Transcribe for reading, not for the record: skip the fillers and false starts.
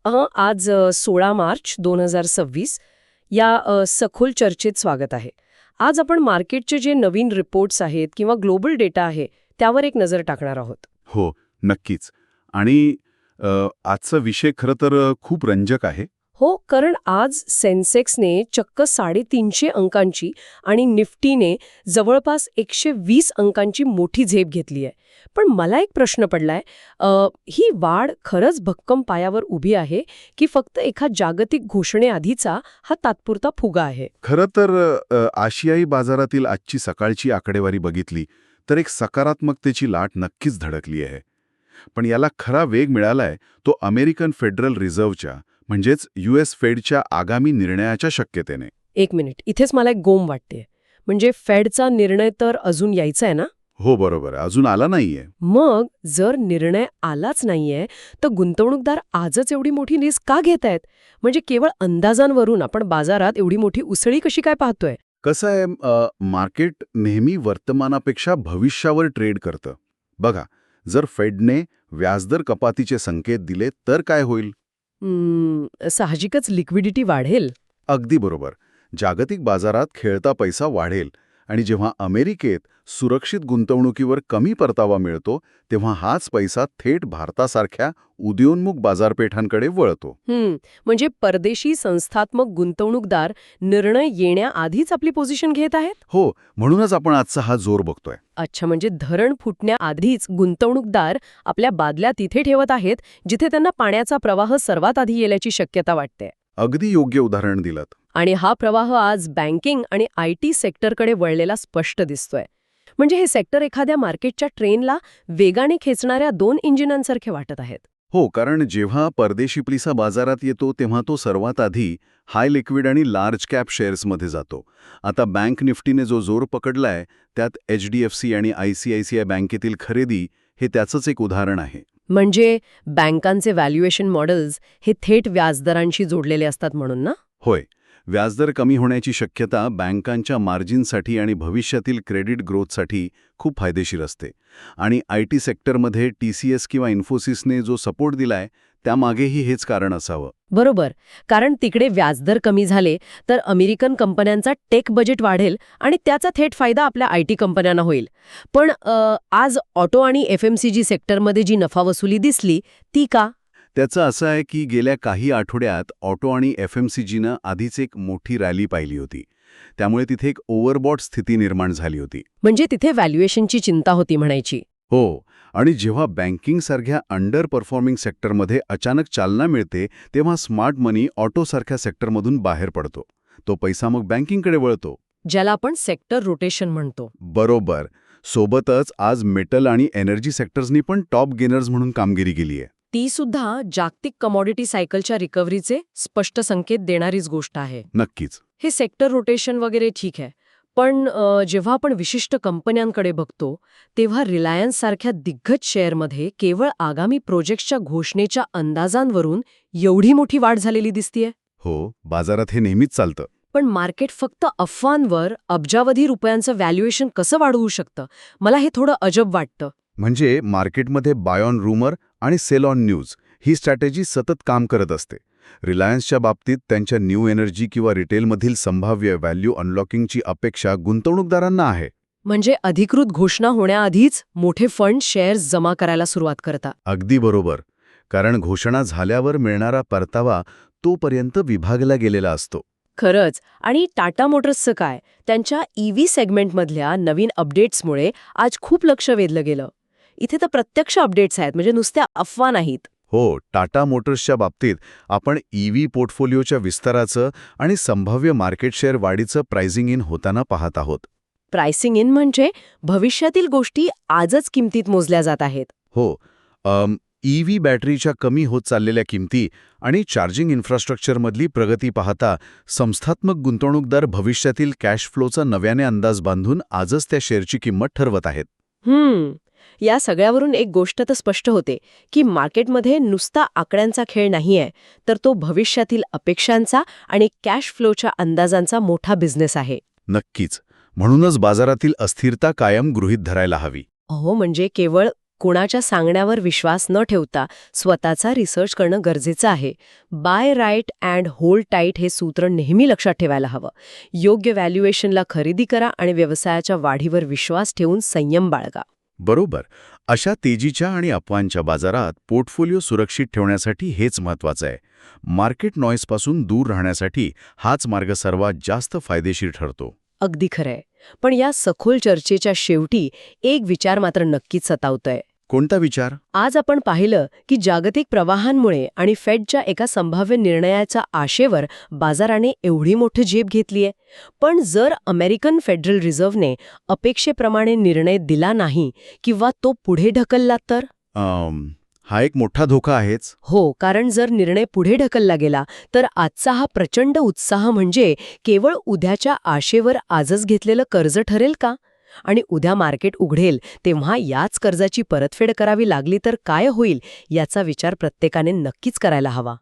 आज 16 मार्च 2026 या सखोल चर्चेत स्वागत आहे. आज आपण मार्केटचे जे नवीन रिपोर्ट्स आहेत किंवा ग्लोबल डेटा आहे त्यावर एक नजर टाकणार आहोत. हो, नक्कीच. आणि आजचा विषय खरं तर खूप रंजक आहे. हो, कारण आज सेन्सेक्सने चक्क 350 अंकांची आणि निफ्टीने जवळपास 120 अंकांची मोठी झेप घेतली आहे. पण मला एक प्रश्न पडलाय, ही वाढ खरंच भक्कम पायावर उभी आहे की फक्त एका जागतिक घोषणेआधीचा हा तात्पुरता फुगा आहे? खरं तर आशियाई बाजारातील आजची सकाळची आकडेवारी बघितली तर एक सकारात्मकतेची लाट नक्कीच धडकली आहे. पण याला खरा वेग मिळालाय तो अमेरिकन फेडरल रिझर्व्हच्या म्हणजेच US फेडच्या आगामी निर्णयाच्या शक्यतेने. एक मिनिट, इथेच मला एक गोम वाटते. म्हणजे फेडचा निर्णय तर अजून यायचा आहे ना? हो, बरोबर, अजून आला नाहीये. मग जर निर्णय आलाच नाहीये तर गुंतवणूकदार आजच एवढी मोठी रिस्क का घेतायत? म्हणजे केवळ अंदाजांवरून आपण बाजारात एवढी मोठी उसळी कशी काय पाहतोय? कसं आहे, मार्केट नेहमी वर्तमानापेक्षा भविष्यावर ट्रेड करतं. बघा, जर फेडने व्याजदर कपातीचे संकेत दिले तर काय होईल? साहजिकच लिक्विडिटी वाढेल. अगदी बरोबर. जागतिक बाजारात खेळता पैसा वाढेल आणि जेव्हा अमेरिकेत सुरक्षित गुंतवणुकीवर कमी परतावा मिळतो तेव्हा हाच पैसा थेट भारतासारख्या उदयोन्मुख बाजारपेठांकडे वळतो. म्हणजे परदेशी संस्थात्मक गुंतवणूकदार निर्णय येण्याआधीच आपली पोझिशन घेत आहेत? हो, म्हणूनच आपण आजचा हा जोर बघतोय. अच्छा, म्हणजे धरण फुटण्याआधीच गुंतवणूकदार आपल्या बादल्या तिथे ठेवत आहेत जिथे त्यांना पाण्याचा प्रवाह सर्वात आधी येण्याची शक्यता वाटते. अगदी योग्य उदाहरण दिलं. आणि हा प्रवाह आज बँकिंग आणि IT सेक्टरकडे वळलेला स्पष्ट दिसतोय. म्हणजे हे सेक्टर एखाद्या मार्केटच्या ट्रेनला वेगाने खेचणाऱ्या 2 इंजिनांसारखे वाटत आहेत. हो, कारण जेव्हा परदेशी पैसा बाजारात येतो तेव्हा तो सर्वात आधी हाय लिक्विड आणि लार्ज कॅप शेअर्समध्ये जातो. आता बँक निफ्टीने जो जोर पकडलाय त्यात HDFC आणि ICICI बँकेतील खरेदी हे त्याचंच एक उदाहरण आहे. म्हणजे बँकांचे व्हॅल्युएशन मॉडेल्स हे थेट व्याजदरांशी जोडलेले असतात म्हणून ना? होय, व्याजदर कमी होण्याची शक्यता बँकांच्या मार्जिनसाठी आणि भविष्यातील क्रेडिट ग्रोथसाठी खूप फायदेशीर असते. आणि IT सेक्टरमध्ये TCS किंवा इन्फोसिसने जो सपोर्ट दिलाय त्यामागेही हेच कारण असावं. बरोबर, कारण तिकडे व्याजदर कमी झाले तर अमेरिकन कंपन्यांचा टेक बजेट वाढेल आणि त्याचा थेट फायदा आपल्या IT कंपन्यांना होईल. पण आज ऑटो आणि FMCG सेक्टरमध्ये जी नफावसुली दिसली ती का? त्याचं असं आहे की गेल्या काही आठवड्यात ऑटो आणि FMCGनं आधीच एक मोठी रॅली पाहिली होती. त्यामुळे तिथे एक ओव्हरबॉट स्थिती निर्माण झाली होती. म्हणजे तिथे व्हॅल्युएशनची चिंता होती म्हणायची. हो, आणि जेव्हा बँकिंगसारख्या अंडर परफॉर्मिंग सेक्टरमध्ये अचानक चालना मिळते तेव्हा स्मार्ट मनी ऑटोसारख्या सेक्टरमधून बाहेर पडतो. तो पैसा मग बँकिंगकडे वळतो, ज्याला आपण सेक्टर रोटेशन म्हणतो. बरोबर. सोबतच आज मेटल आणि एनर्जी सेक्टर्सनी पण टॉप गेनर्स म्हणून कामगिरी केली आहे. ती सुद्धा जागतिक कमॉडिटी सायकलच्या रिकव्हरीचे स्पष्ट संकेत देणारीच गोष्ट आहे. नक्कीच. हे सेक्टर रोटेशन वगैरे ठीक आहे, पण जेव्हा आपण विशिष्ट कंपन्यांकडे बघतो तेव्हा रिलायन्स सारख्या दिग्गज शेअरमध्ये केवळ आगामी प्रोजेक्ट्सच्या घोषणेच्या अंदाजांवरून एवढी मोठी वाढ झालेली दिसतीये. हो, बाजारात हे नेहमीच चालतं. पण मार्केट फक्त अफवांवर अब्जावधी रुपयांचं व्हॅल्युएशन कसं वाढवू शकतं? मला हे थोडं अजब वाटतं. म्हणजे मार्केटमध्ये बाय ऑन रूमर आणि सेल ऑन न्यूज ही स्ट्रॅटेजी सतत काम करत असते. रिलायन्सच्या बाबतीत त्यांच्या न्यू एनर्जी किंवा रिटेलमधील संभाव्य व्हॅल्यू अनलॉकिंगची अपेक्षा गुंतवणूकदारांना आहे. म्हणजे अधिकृत घोषणा होण्याआधीच मोठे फंड शेअर्स जमा करायला सुरुवात करतात. अगदी बरोबर, कारण घोषणा झाल्यावर मिळणारा परतावा तोपर्यंत विभागला गेलेला असतो. खरंच. आणि टाटा मोटर्सचं काय? त्यांच्या EV सेगमेंटमधल्या नवीन अपडेट्समुळे आज खूप लक्ष वेधलं गेलं. इथे तर प्रत्यक्ष अपडेट्स आहेत, म्हणजे नुसत्या अफवा नाहीत. हो, टाटा मोटर्सच्या बाबतीत आपण EV पोर्टफोलिओच्या विस्ताराचं आणि संभाव्य मार्केट शेअर वाढीचं प्राइसिंग इन होताना पाहत आहोत. प्राइसिंग इन म्हणजे भविष्यातील गोष्टी आजच किमतीत मोजल्या जात आहेत. हो, EV बॅटरीच्या कमी होत चाललेल्या किमती आणि चार्जिंग इन्फ्रास्ट्रक्चरमधली प्रगती पाहता संस्थात्मक गुंतवणूकदार भविष्यातील कॅश फ्लोचा नव्याने अंदाज बांधून आजच त्या शेअरची किंमत ठरवत आहेत. या सगळ्यावरून एक गोष्ट तर स्पष्ट होते की मार्केटमध्ये नुसता आकड्यांचा खेळ नाहीये, तर तो भविष्यातील अपेक्षांचा आणि कॅश फ्लोच्या अंदाजांचा मोठा बिझनेस आहे. नक्कीच. म्हणूनच बाजारातील अस्थिरता कायम गृहीत धरायला हवी. म्हणजे केवळ कोणाच्या सांगण्यावर विश्वास न ठेवता स्वतःचा रिसर्च करणं गरजेचं आहे. Buy right and hold tight हे सूत्र नेहमी लक्षात ठेवायला हवं. योग्य व्हॅल्युएशनला खरेदी करा आणि व्यवसायाच्या वाढीवर विश्वास ठेवून संयम बाळगा. बरोबर. अशा तेजीच्या आणि अफवांच्या बाजारात पोर्टफोलिओ सुरक्षित ठेवण्यासाठी हेच महत्वाचं आहे. मार्केट नॉईजपासून दूर राहण्यासाठी हाच मार्ग सर्वात जास्त फायदेशीर ठरतो. अगदी खरंय. पण या सखोल चर्चेच्या शेवटी एक विचार मात्र नक्कीच सतावतोय. कोणता विचार? आज आपण पाहिलं की जागतिक प्रवाहांमुळे आणि फेडच्या एका संभाव्य निर्णयाच्या आशेवर बाजाराने एवढी मोठी झेप घेतलीय. पण जर अमेरिकन फेडरल रिझर्व्हने अपेक्षेप्रमाणे निर्णय दिला नाही किंवा तो पुढे ढकलला तर? हा एक मोठा धोका आहेच. हो, कारण जर निर्णय पुढे ढकलला गेला तर आजचा हा प्रचंड उत्साह म्हणजे केवळ उद्याच्या आशेवर आजच घेतलेलं कर्ज ठरेल का? आणि उद्या मार्केट उघडेल तेव्हा याच कर्जाची परतफेड करावी लागली तर काय होईल याचा विचार प्रत्येकाने नक्कीच करायला हवा.